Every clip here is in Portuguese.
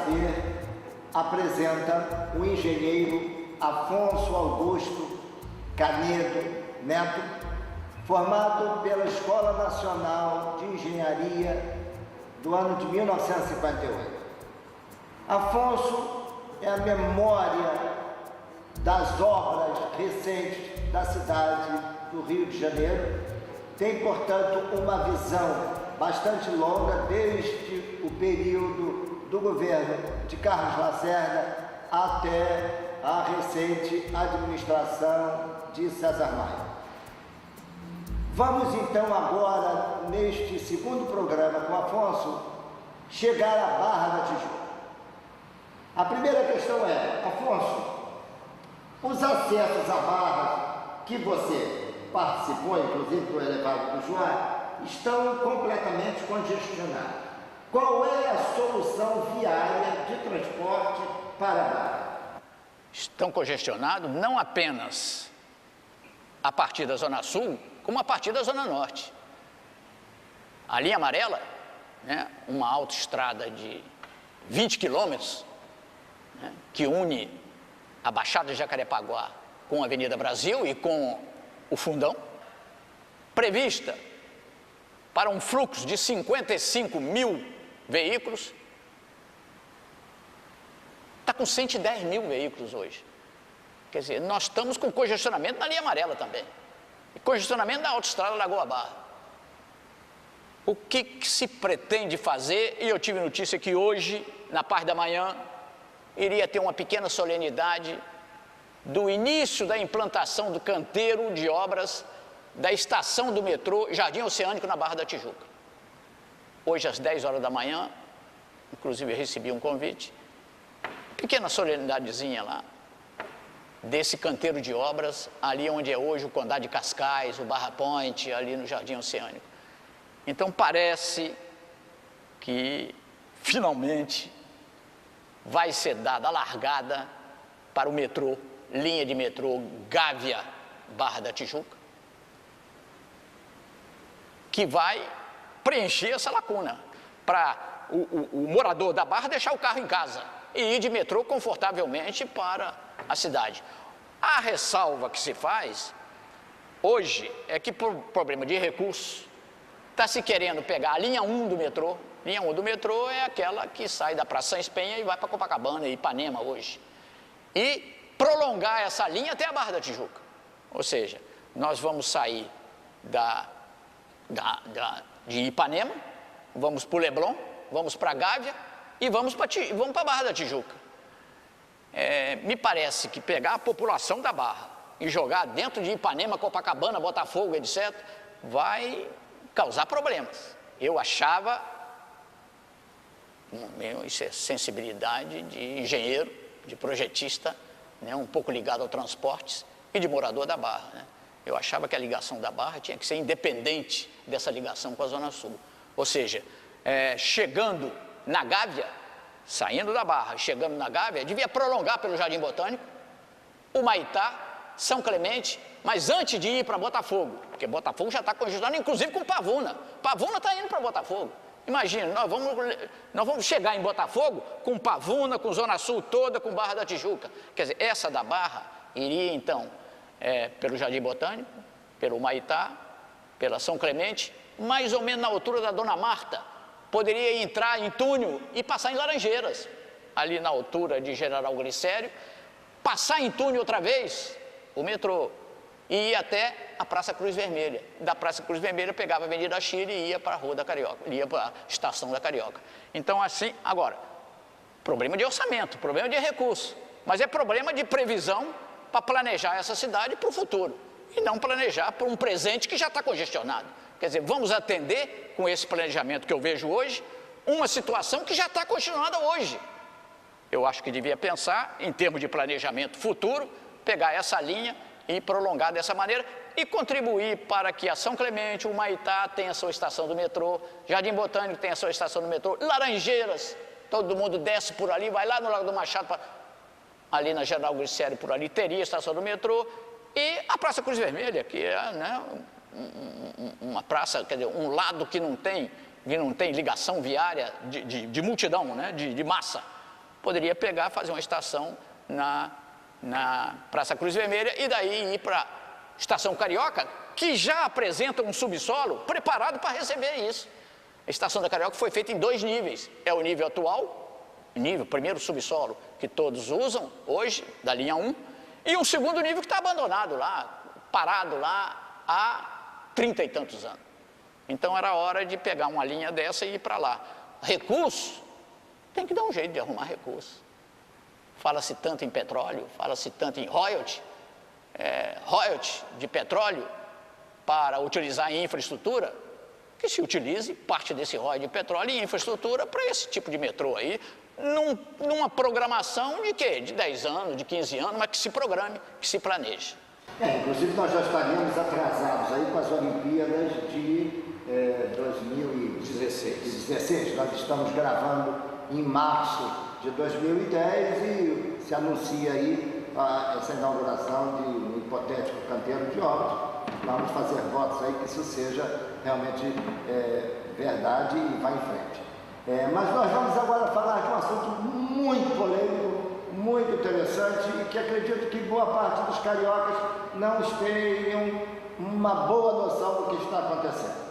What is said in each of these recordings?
saber apresenta o engenheiro Afonso Augusto Canedo Neto, formado pela Escola Nacional de Engenharia do ano de 1958. Afonso é a memória das obras recentes da cidade do Rio de Janeiro, tem, portanto, uma visão bastante longa desde o período do governo de Carlos Lacerda até a recente administração de César Maia. Vamos então agora, neste segundo programa com Afonso, chegar à Barra da Tijuca. A primeira questão é, Afonso, os acessos à Barra que você participou, inclusive do elevado do Joá, estão completamente congestionados. Qual é a solução viária de transporte para a Barra? Estão congestionados não apenas a partir da Zona Sul, como a partir da Zona Norte. A linha amarela, né, uma autoestrada de 20 quilômetros, né, que une a Baixada de Jacarepaguá com a Avenida Brasil e com o Fundão, prevista para um fluxo de 55 mil veículos, está com 110 mil veículos hoje. Quer dizer, nós estamos com congestionamento na linha amarela também, e congestionamento na autoestrada Lagoa Barra. O que se pretende fazer? E eu tive notícia que hoje, na parte da manhã, iria ter uma pequena solenidade do início da implantação do canteiro de obras da estação do metrô Jardim Oceânico na Barra da Tijuca. Hoje, às 10 horas da manhã, inclusive eu recebi um convite, pequena solenidadezinha lá, desse canteiro de obras, ali onde é hoje o Condado de Cascais, o Barra Point, ali no Jardim Oceânico. Então, parece que, finalmente, vai ser dada a largada para o metrô, linha de metrô Gávea Barra da Tijuca, que vai preencher essa lacuna, para o morador da Barra deixar o carro em casa e ir de metrô confortavelmente para a cidade. A ressalva que se faz hoje é que, por problema de recursos, está se querendo pegar a linha 1 do metrô. Linha 1 do metrô é aquela que sai da Praça Sães Penha e vai para Copacabana e Ipanema hoje. E prolongar essa linha até a Barra da Tijuca. Ou seja, nós vamos sair de Ipanema, vamos para o Leblon, vamos para a Gávea e vamos para a Barra da Tijuca. Me parece que pegar a população da Barra e jogar dentro de Ipanema, Copacabana, Botafogo, etc., vai causar problemas. Eu achava, isso é sensibilidade de engenheiro, de projetista, né, um pouco ligado ao transportes e de morador da Barra, né? Eu achava que a ligação da Barra tinha que ser independente dessa ligação com a Zona Sul. Ou seja, chegando na Gávea, saindo da Barra, chegando na Gávea, devia prolongar pelo Jardim Botânico, o Maitá, São Clemente, mas antes de ir para Botafogo, porque Botafogo já está congestionado, inclusive com Pavuna. Pavuna está indo para Botafogo. Imagina, nós vamos chegar em Botafogo com Pavuna, com Zona Sul toda, com Barra da Tijuca. Quer dizer, essa da Barra iria então pelo Jardim Botânico, pelo Maitá, pela São Clemente, mais ou menos na altura da Dona Marta. Poderia entrar em túnel e passar em Laranjeiras, ali na altura de General Glicério, passar em túnel outra vez, o metrô, e ir até a Praça Cruz Vermelha. Da Praça Cruz Vermelha pegava a Avenida Chile e ia para a Rua da Carioca, ia para a Estação da Carioca. Então, assim, agora, problema de orçamento, problema de recurso, mas é problema de previsão para planejar essa cidade para o futuro, e não planejar para um presente que já está congestionado. Quer dizer, vamos atender, com esse planejamento que eu vejo hoje, uma situação que já está congestionada hoje. Eu acho que devia pensar, em termos de planejamento futuro, pegar essa linha e prolongar dessa maneira e contribuir para que a São Clemente, o Maitá tenha sua estação do metrô, Jardim Botânico tenha sua estação do metrô, Laranjeiras, todo mundo desce por ali, vai lá no Lago do Machado, ali na General Glicério, por ali, teria a estação do metrô, e a Praça Cruz Vermelha, que é, né, uma praça, quer dizer, um lado que não tem ligação viária de multidão, né, de massa. poderia pegar, fazer uma estação na Praça Cruz Vermelha e daí ir para a Estação Carioca, que já apresenta um subsolo preparado para receber isso. A Estação da Carioca foi feita em 2 níveis. É o nível atual, primeiro subsolo que todos usam hoje, da linha 1, e um segundo nível que está abandonado lá, parado lá há 30 e tantos anos. Então era hora de pegar uma linha dessa e ir para lá. Recurso, tem que dar um jeito de arrumar recurso. Fala-se tanto em petróleo, fala-se tanto em royalty de petróleo para utilizar em infraestrutura, que se utilize parte desse royalty de petróleo em infraestrutura para esse tipo de metrô aí, numa programação de quê? De 10 anos, de 15 anos, mas que se programe, que se planeje. Inclusive nós já estaríamos atrasados aí com as Olimpíadas de 2016. Nós estamos gravando em março de 2010 e se anuncia aí essa inauguração de um hipotético canteiro de obras. Vamos fazer votos aí que isso seja realmente verdade e vá em frente. Mas nós vamos agora falar de um assunto muito polêmico, muito interessante e que acredito que boa parte dos cariocas não tenham uma boa noção do que está acontecendo.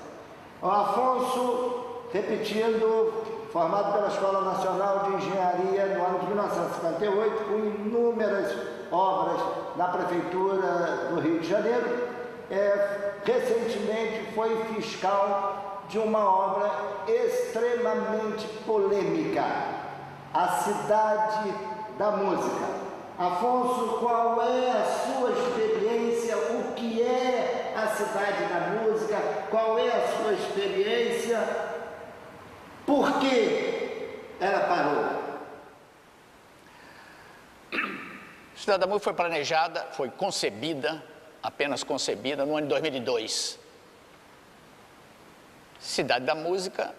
O Afonso, repetindo, formado pela Escola Nacional de Engenharia no ano de 1958, com inúmeras obras na Prefeitura do Rio de Janeiro, recentemente foi fiscal de uma obra extremamente polêmica, a Cidade da Música. Afonso, qual é a sua experiência? O que é a Cidade da Música? Qual é a sua experiência? Por que ela parou? A Cidade da Música foi planejada, foi concebida, apenas concebida, no ano de 2002. Cidade da Música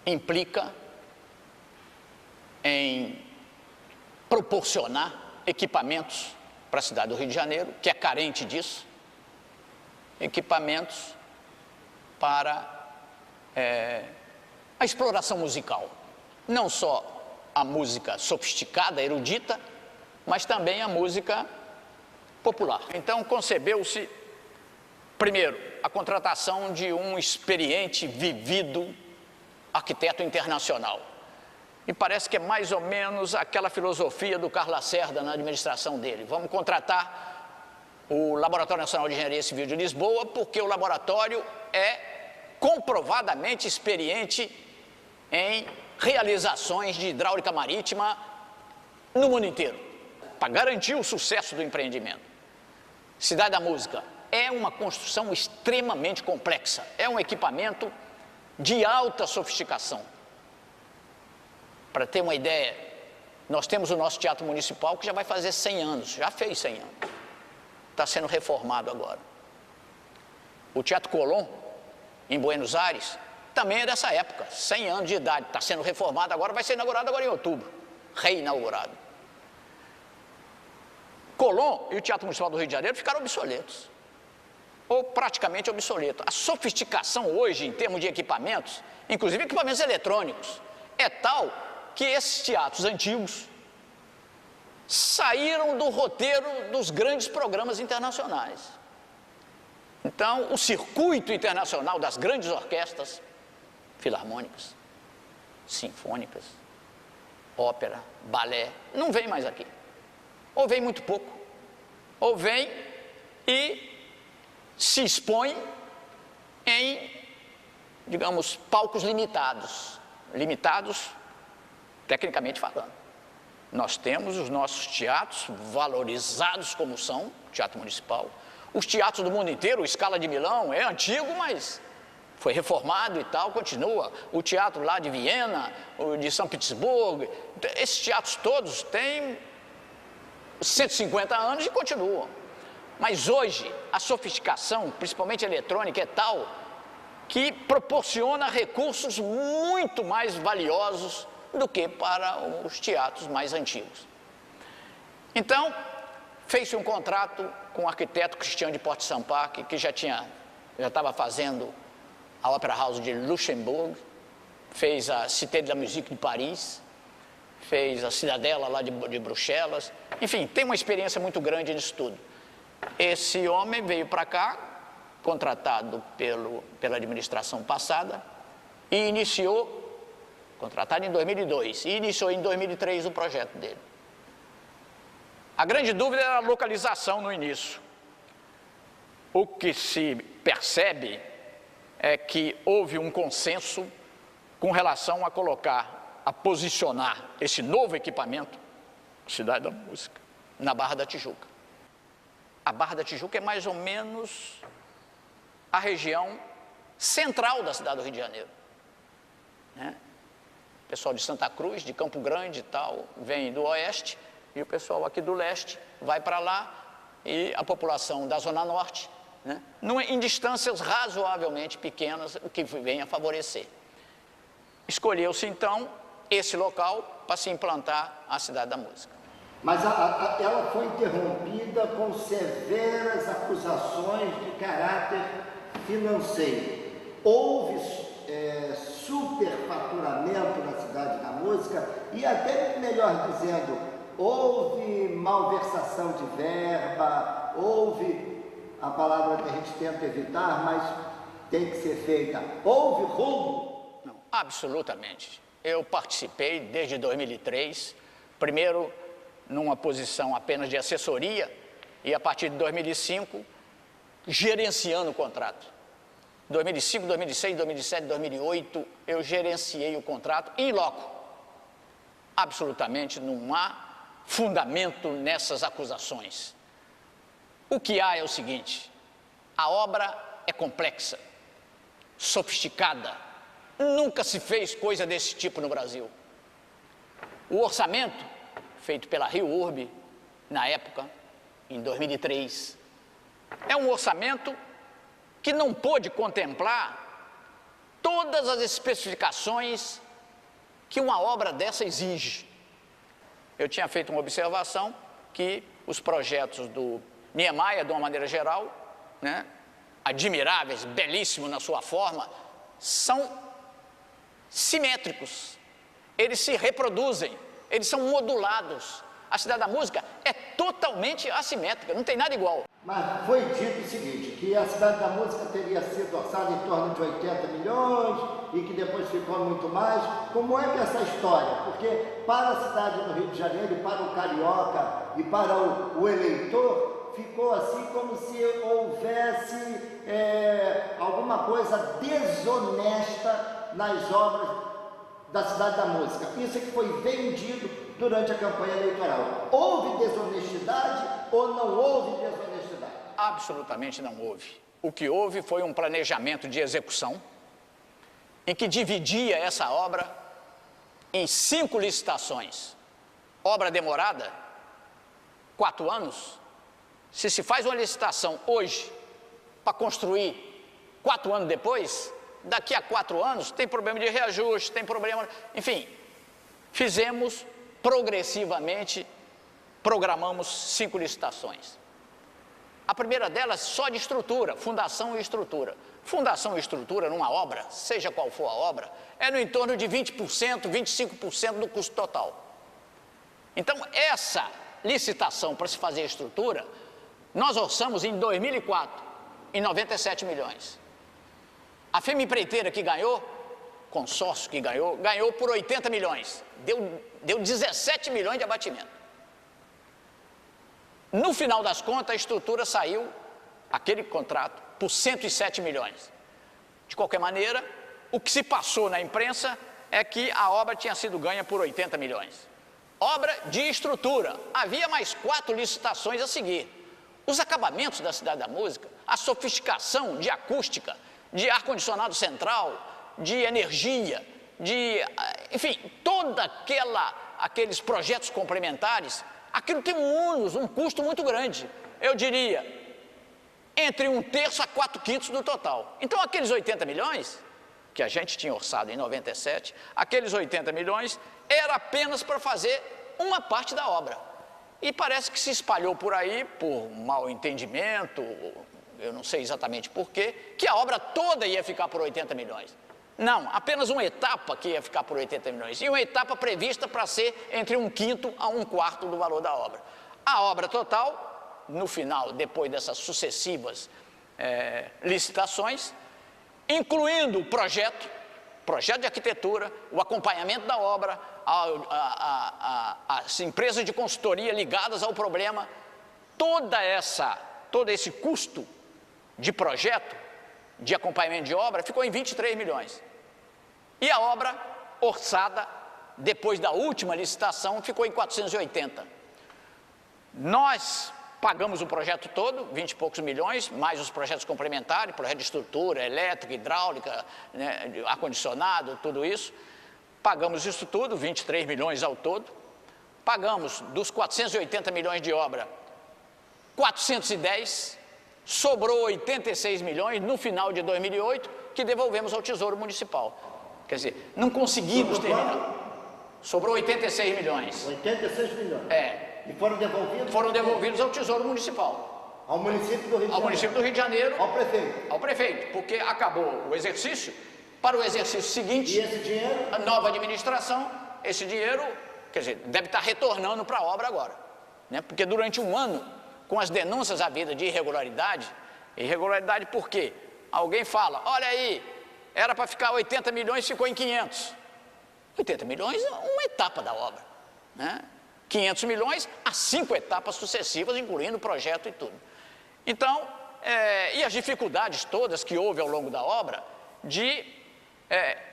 implica em proporcionar equipamentos para a cidade do Rio de Janeiro, que é carente disso, equipamentos para a exploração musical. Não só a música sofisticada, erudita, mas também a música popular. Então concebeu-se, primeiro, a contratação de um experiente, vivido arquiteto internacional. E parece que é mais ou menos aquela filosofia do Carlos Lacerda na administração dele. Vamos contratar o Laboratório Nacional de Engenharia Civil de Lisboa, porque o laboratório é comprovadamente experiente em realizações de hidráulica marítima no mundo inteiro, para garantir o sucesso do empreendimento. Cidade da Música é uma construção extremamente complexa, é um equipamento de alta sofisticação. Para ter uma ideia, nós temos o nosso Teatro Municipal que já vai fazer 100 anos, já fez 100 anos, está sendo reformado agora. O Teatro Colón, em Buenos Aires, também é dessa época, 100 anos de idade, está sendo reformado agora, vai ser inaugurado agora em outubro, reinaugurado. Colón e o Teatro Municipal do Rio de Janeiro ficaram obsoletos, ou praticamente obsoletos. A sofisticação hoje, em termos de equipamentos, inclusive equipamentos eletrônicos, é tal que esses teatros antigos saíram do roteiro dos grandes programas internacionais. Então, o circuito internacional das grandes orquestras filarmônicas, sinfônicas, ópera, balé, não vem mais aqui. Ou vem muito pouco, ou vem e se expõe em, digamos, palcos limitados tecnicamente falando. Nós temos os nossos teatros valorizados como são, Teatro Municipal. Os teatros do mundo inteiro, o Scala de Milão é antigo, mas foi reformado e tal, continua. O teatro lá de Viena, o de São Petersburgo, esses teatros todos têm 150 anos e continuam. Mas hoje a sofisticação, principalmente eletrônica, é tal que proporciona recursos muito mais valiosos do que para os teatros mais antigos. Então, fez-se um contrato com o arquiteto Christian de Port-Sampac, que já estava fazendo a Opera House de Luxemburgo, fez a Cité de la Musique de Paris, fez a Cidadela lá de Bruxelas, enfim, tem uma experiência muito grande nisso tudo. Esse homem veio para cá, contratado pela administração passada, e contratado em 2002, e iniciou em 2003 o projeto dele. A grande dúvida era a localização no início. O que se percebe é que houve um consenso com relação a posicionar esse novo equipamento, Cidade da Música, na Barra da Tijuca. A Barra da Tijuca é mais ou menos a região central da cidade do Rio de Janeiro, né? O pessoal de Santa Cruz, de Campo Grande e tal, vem do oeste, e o pessoal aqui do leste vai para lá, e a população da Zona Norte, né, em distâncias razoavelmente pequenas, o que vem a favorecer. Escolheu-se, então, esse local para se implantar a Cidade da Música. Mas ela foi interrompida com severas acusações de caráter financeiro. Houve superfaturamento na Cidade da Música e até, melhor dizendo, houve malversação de verba, houve, a palavra que a gente tenta evitar, mas tem que ser feita, houve roubo? Não, absolutamente. Eu participei desde 2003, primeiro numa posição apenas de assessoria e a partir de 2005 gerenciando o contrato. 2005, 2006, 2007, 2008 eu gerenciei o contrato em loco. Absolutamente não há fundamento nessas acusações. O que há é o seguinte: a obra é complexa, sofisticada, nunca se fez coisa desse tipo no Brasil. O orçamento feito pela Rio Urbe, na época, em 2003, é um orçamento que não pôde contemplar todas as especificações que uma obra dessa exige. Eu tinha feito uma observação que os projetos do Niemeyer, de uma maneira geral, né, admiráveis, belíssimos na sua forma, são simétricos, eles se reproduzem, eles são modulados. A Cidade da Música é totalmente assimétrica, não tem nada igual. Mas foi dito o seguinte, que a Cidade da Música teria sido orçada em torno de 80 milhões e que depois ficou muito mais. Como é que é essa história? Porque para a cidade do Rio de Janeiro, para o carioca e para o eleitor, ficou assim como se houvesse alguma coisa desonesta nas obras da Cidade da Música. Isso é que foi vendido durante a campanha eleitoral. Houve desonestidade ou não houve desonestidade? Absolutamente não houve. O que houve foi um planejamento de execução em que dividia essa obra em 5 licitações. Obra demorada, 4 anos. Se faz uma licitação hoje para construir 4 anos depois, daqui a 4 anos tem problema de reajuste, tem problema... Enfim, fizemos progressivamente, programamos 5 licitações. A primeira delas só de estrutura, fundação e estrutura. Fundação e estrutura numa obra, seja qual for a obra, é no entorno de 20%, 25% do custo total. Então, essa licitação para se fazer a estrutura, nós orçamos em 2004, em 97 milhões. A firma empreiteira que ganhou, consórcio que ganhou por 80 milhões. Deu 17 milhões de abatimento. No final das contas, a estrutura saiu, aquele contrato, por 107 milhões. De qualquer maneira, o que se passou na imprensa é que a obra tinha sido ganha por 80 milhões. Obra de estrutura. Havia mais 4 licitações a seguir. Os acabamentos da Cidade da Música, a sofisticação de acústica, de ar-condicionado central, de energia, enfim, aqueles projetos complementares, aquilo tem um custo muito grande. Eu diria, entre 1/3 a 4/5 do total. Então, aqueles 80 milhões, que a gente tinha orçado em 97, aqueles 80 milhões era apenas para fazer uma parte da obra. E parece que se espalhou por aí, por mau entendimento, eu não sei exatamente por quê, que a obra toda ia ficar por 80 milhões. Não, apenas uma etapa que ia ficar por 80 milhões. E uma etapa prevista para ser entre 1/5 a 1/4 do valor da obra. A obra total, no final, depois dessas sucessivas licitações, incluindo o projeto de arquitetura, o acompanhamento da obra, as empresas de consultoria ligadas ao problema, todo esse custo de projeto, de acompanhamento de obra, ficou em 23 milhões. E a obra orçada, depois da última licitação, ficou em 480. Nós pagamos o projeto todo, 20 e poucos milhões, mais os projetos complementares, projeto de estrutura, elétrica, hidráulica, né, ar-condicionado, tudo isso. Pagamos isso tudo, 23 milhões ao todo. Pagamos dos 480 milhões de obra, 410, sobrou 86 milhões no final de 2008, que devolvemos ao Tesouro Municipal. Quer dizer, não conseguimos terminar. Sobrou 86 milhões. 86 milhões. É. E foram devolvidos? Foram devolvidos ao Tesouro Municipal. Ao município do Rio de Janeiro? Ao município do Rio de Janeiro. Ao prefeito? Ao prefeito, porque acabou o exercício. Para o exercício seguinte, e esse dinheiro? A nova administração, esse dinheiro, quer dizer, deve estar retornando para a obra agora. Né? Porque durante um ano, com as denúncias havidas de irregularidade por quê? Alguém fala, olha aí, era para ficar 80 milhões, ficou em 500. 80 milhões é uma etapa da obra. Né? 500 milhões a 5 etapas sucessivas, incluindo o projeto e tudo. Então, e as dificuldades todas que houve ao longo da obra de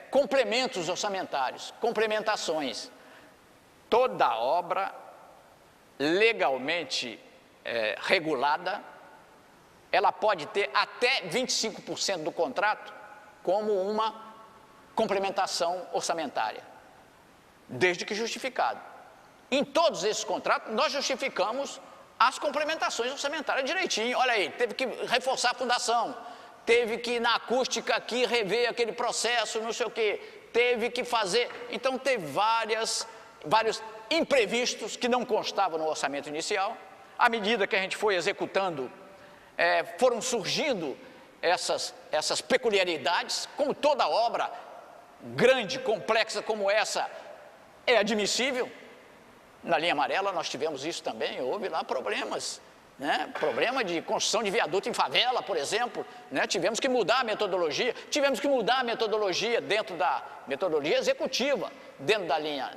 complementos orçamentários, complementações. Toda obra legalmente regulada, ela pode ter até 25% do contrato como uma complementação orçamentária, desde que justificado. Em todos esses contratos, nós justificamos as complementações orçamentárias direitinho. Olha aí, teve que reforçar a fundação, teve que na acústica aqui rever aquele processo, não sei o quê, teve que fazer... Então, teve vários imprevistos que não constavam no orçamento inicial. À medida que a gente foi executando, foram surgindo essas peculiaridades, como toda obra grande, complexa como essa, é admissível. Na linha amarela nós tivemos isso também, houve lá problemas, né? Problema de construção de viaduto em favela, por exemplo, né? Tivemos que mudar a metodologia, dentro da metodologia executiva, dentro da linha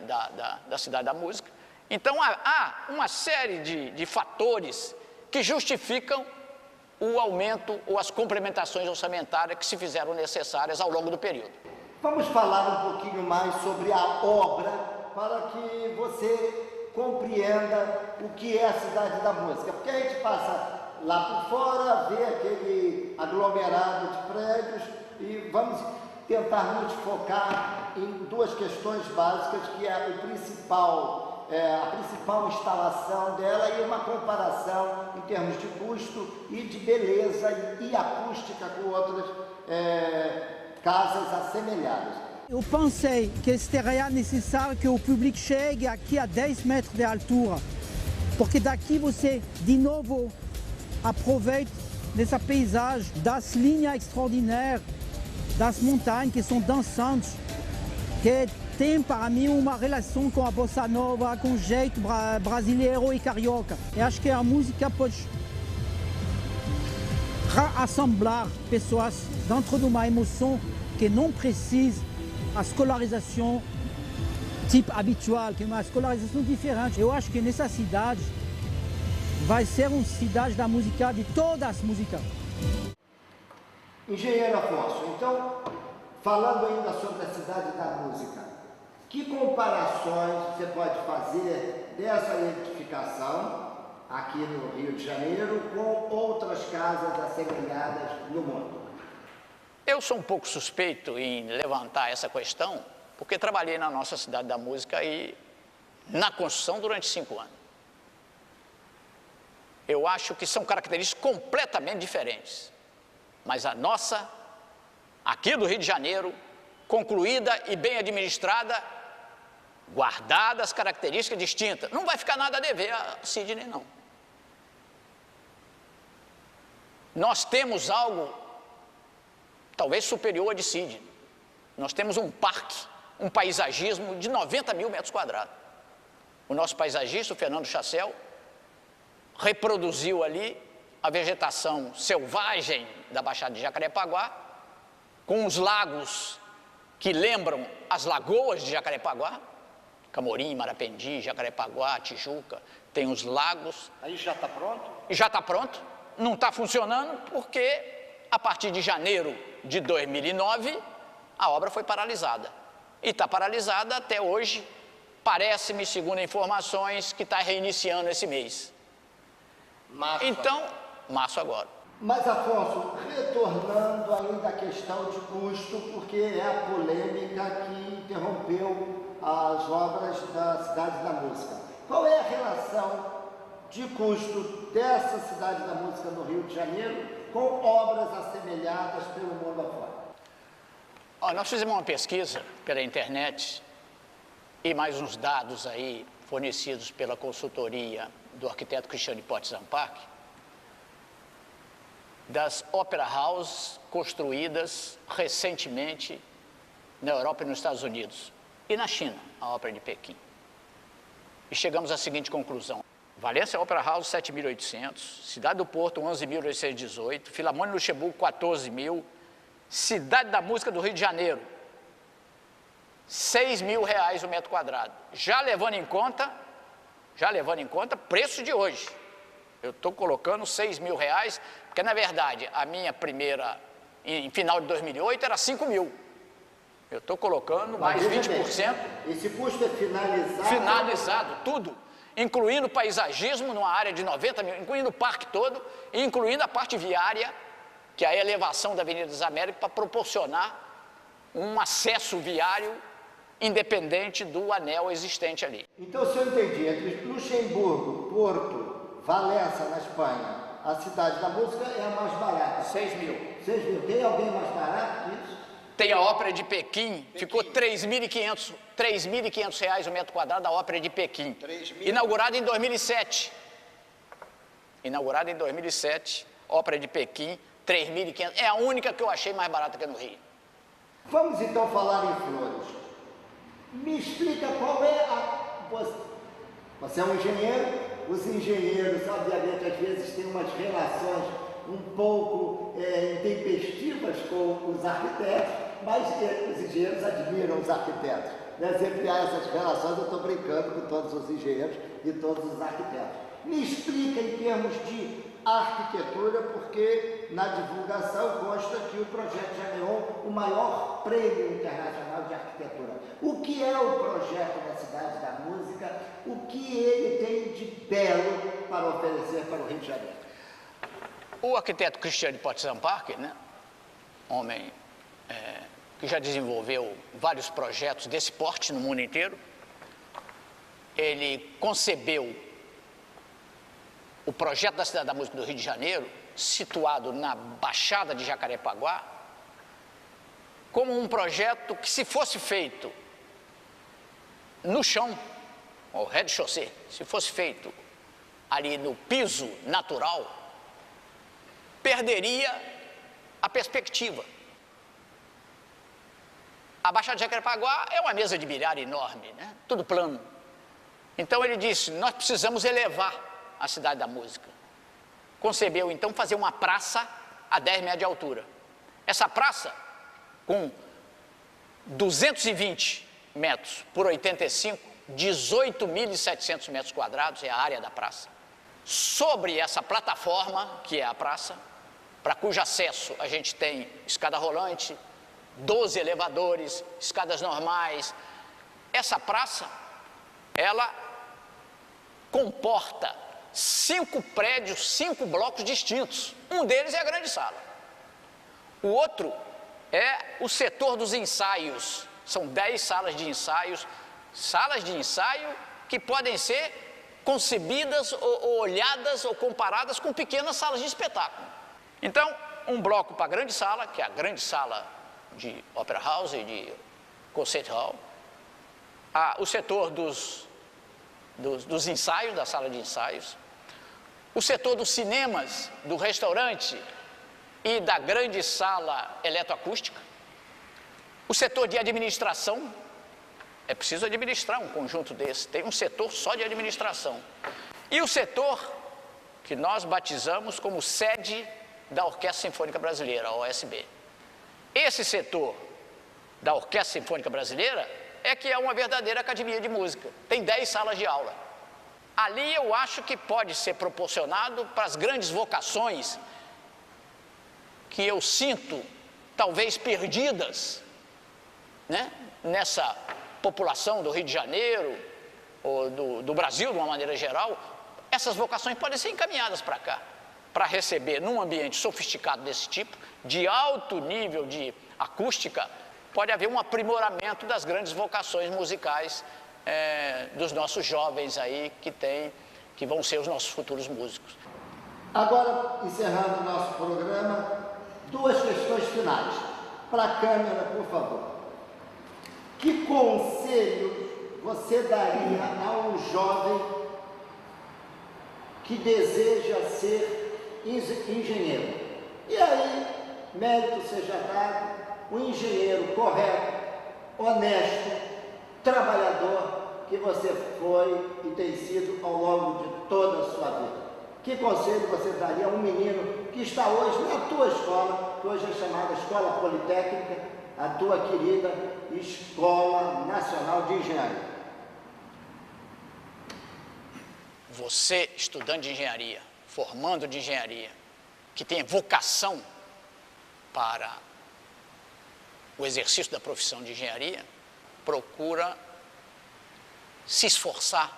da Cidade da Música. Então há uma série de fatores que justificam o aumento ou as complementações orçamentárias que se fizeram necessárias ao longo do período. Vamos falar um pouquinho mais sobre a obra, para que você compreenda o que é a Cidade da Música. Porque a gente passa lá por fora, vê aquele aglomerado de prédios e vamos tentar nos focar em duas questões básicas, que é a principal instalação dela e uma comparação em termos de custo e de beleza e acústica com outras casas assemelhadas. Eu pensei que seria necessário que o público chegue aqui a 10 metros de altura, porque daqui você, de novo, aproveita dessa paisagem, das linhas extraordinárias, das montanhas que são dançantes, que tem para mim uma relação com a bossa nova, com o jeito brasileiro e carioca. Eu acho que a música pode rassemblar pessoas dentro de uma emoção que não precisa a escolarização tipo habitual, que é uma escolarização diferente. Eu acho que nessa cidade vai ser uma cidade da música, de todas as músicas. Engenheiro Afonso, então, falando ainda sobre a Cidade da Música, que comparações você pode fazer dessa edificação aqui no Rio de Janeiro com outras casas assemelhadas no mundo? Eu sou um pouco suspeito em levantar essa questão, porque trabalhei na nossa Cidade da Música e na construção durante 5 anos. Eu acho que são características completamente diferentes, mas a nossa, aqui do Rio de Janeiro, concluída e bem administrada, guardadas características distintas, não vai ficar nada a dever a Sidney, não. Nós temos algo talvez superior a de Sidney, Nós temos um parque, um paisagismo de 90 mil metros quadrados. O nosso paisagista, o Fernando Chassel, reproduziu ali a vegetação selvagem da Baixada de Jacarepaguá, com os lagos que lembram as lagoas de Jacarepaguá, Camorim, Marapendi, Jacarepaguá, Tijuca, tem os lagos. Aí já está pronto? Já está pronto, não está funcionando porque a partir de janeiro de 2009 a obra foi paralisada. E está paralisada até hoje, parece-me, segundo informações, que está reiniciando esse mês. Março agora. Mas, Afonso, retornando ainda à questão de custo, porque é a polêmica que interrompeu as obras da Cidade da Música. Qual é a relação de custo dessa Cidade da Música no Rio de Janeiro com obras assemelhadas pelo mundo afora? Nós fizemos uma pesquisa pela internet e mais uns dados aí fornecidos pela consultoria do arquiteto Cristiano Hipólito Zampacchi, das opera houses construídas recentemente na Europa e nos Estados Unidos e na China, a Ópera de Pequim. E chegamos à seguinte conclusão: Valência Opera House 7.800, Cidade do Porto 11.818, Filarmônia Luxemburgo 14.000, Cidade da Música do Rio de Janeiro R$6.000 o metro quadrado, já levando em conta preço de hoje. Eu estou colocando R$6.000, porque na verdade a minha primeira, em final de 2008, era 5.000. Eu estou colocando mais 20%. Esse custo é finalizado? Finalizado, tudo. Incluindo paisagismo numa área de 90 mil, incluindo o parque todo, e incluindo a parte viária, que é a elevação da Avenida das Américas, para proporcionar um acesso viário independente do anel existente ali. Então, se eu entendi, entre Luxemburgo, Porto, Valença, na Espanha, a Cidade da Música é a mais barata. 6.000. 6.000. Tem alguém mais barato que isso? Tem a Ópera de Pequim, ficou R$3.500 o metro quadrado da Ópera de Pequim. Inaugurada em 2007. Ópera de Pequim, 3.500. É a única que eu achei mais barata aqui no Rio. Vamos então falar em flores. Me explica qual é a... Você é um engenheiro, os engenheiros, obviamente, às vezes têm umas relações um pouco intempestivas com os arquitetos, mas os engenheiros admiram os arquitetos. Né? Sempre há essas relações, eu estou brincando com todos os engenheiros e todos os arquitetos. Me explica em termos de arquitetura, porque na divulgação consta que o projeto já ganhou o maior prêmio internacional de arquitetura. O que é o projeto da Cidade da Música? O que ele tem de belo para oferecer para o Rio de Janeiro? O arquiteto Cristiano Hipólito Zampacchi, né, homem que já desenvolveu vários projetos desse porte no mundo inteiro, ele concebeu o projeto da Cidade da Música do Rio de Janeiro, situado na Baixada de Jacarepaguá, como um projeto que, se fosse feito no chão, ou rez-de-chaussée, se fosse feito ali no piso natural, perderia a perspectiva. A Baixada de Jacarepaguá é uma mesa de bilhar enorme, né? Tudo plano. Então ele disse, nós precisamos elevar a Cidade da Música. Concebeu então fazer uma praça a 10 metros de altura. Essa praça, com 220 metros por 85, 18.700 metros quadrados é a área da praça. Sobre essa plataforma, que é a praça, para cujo acesso a gente tem escada rolante, 12 elevadores, escadas normais. Essa praça, ela comporta 5 prédios, 5 blocos distintos. Um deles é a grande sala. O outro é o setor dos ensaios. São 10 salas de ensaios que podem ser concebidas ou olhadas ou comparadas com pequenas salas de espetáculo. Então, um bloco para a grande sala, que é a grande sala de Opera House e de Concert Hall. O setor dos ensaios, da sala de ensaios. O setor dos cinemas, do restaurante e da grande sala eletroacústica. O setor de administração, é preciso administrar um conjunto desse, tem um setor só de administração. E o setor que nós batizamos como sede da Orquestra Sinfônica Brasileira, a OSB. Esse setor da Orquestra Sinfônica Brasileira é que é uma verdadeira academia de música, tem 10 salas de aula. Ali eu acho que pode ser proporcionado para as grandes vocações que eu sinto, talvez perdidas, né, nessa população do Rio de Janeiro, ou do Brasil de uma maneira geral. Essas vocações podem ser encaminhadas para cá, para receber num ambiente sofisticado desse tipo, de alto nível de acústica, pode haver um aprimoramento das grandes vocações musicais dos nossos jovens aí, que vão ser os nossos futuros músicos. Agora, encerrando o nosso programa, 2 questões finais. Para a câmera, por favor. Que conselho você daria a um jovem que deseja ser engenheiro? E aí, mérito seja dado, o engenheiro correto, honesto, trabalhador que você foi e tem sido ao longo de toda a sua vida. Que conselho você daria a um menino que está hoje na tua escola, que hoje é chamada Escola Politécnica, a tua querida Escola Nacional de Engenharia? Você, estudante de engenharia, formando de engenharia, que tem vocação para o exercício da profissão de engenharia, procura se esforçar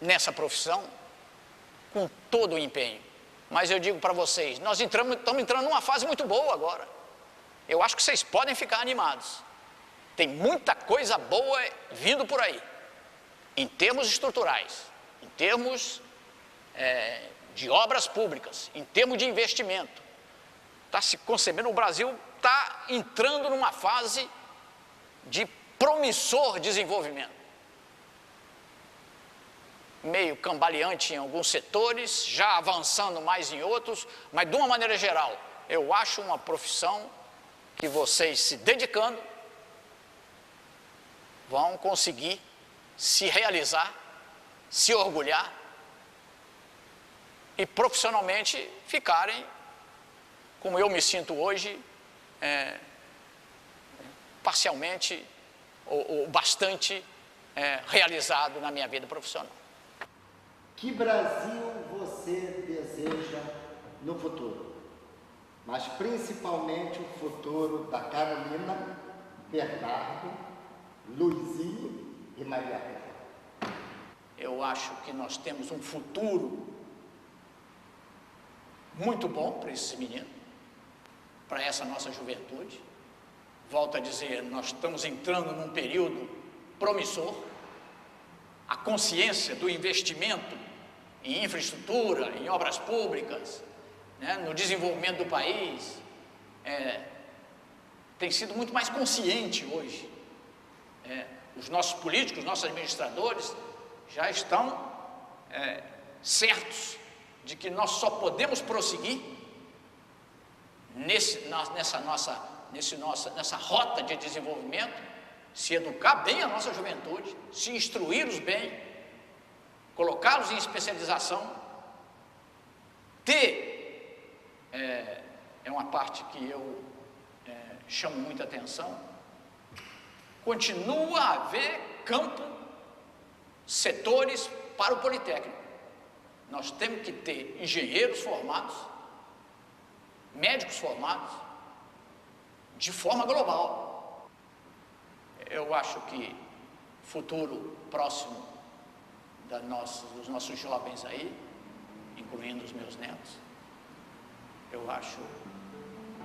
nessa profissão com todo o empenho. Mas eu digo para vocês, nós estamos entrando numa fase muito boa agora. Eu acho que vocês podem ficar animados. Tem muita coisa boa vindo por aí, em termos estruturais, em termos de obras públicas, em termos de investimento. Está se concebendo, o Brasil está entrando numa fase de promissor desenvolvimento. Meio cambaleante em alguns setores, já avançando mais em outros, mas de uma maneira geral, eu acho uma profissão que vocês, se dedicando, vão conseguir se realizar, se orgulhar e profissionalmente ficarem, como eu me sinto hoje, parcialmente ou bastante realizado na minha vida profissional. Que Brasil você deseja no futuro? Mas principalmente o futuro da Carolina, Bernardo, Luizinho e Maria Rita. Eu acho que nós temos um futuro muito bom para esse menino, para essa nossa juventude. Volto a dizer, nós estamos entrando num período promissor. A consciência do investimento em infraestrutura, em obras públicas, né, no desenvolvimento do país, tem sido muito mais consciente hoje. Os nossos políticos, os nossos administradores já estão certos de que nós só podemos prosseguir nessa rota de desenvolvimento, se educar bem a nossa juventude, se instruí-los bem, colocá-los em especialização, é uma parte que eu chamo muita atenção. Continua a haver campo, setores para o Politécnico. Nós temos que ter engenheiros formados, médicos formados, de forma global. Eu acho que futuro próximo dos nossos jovens aí, incluindo os meus netos, eu acho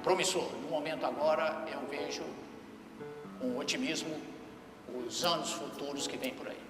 promissor. No momento agora, eu vejo com otimismo os anos futuros que vêm por aí.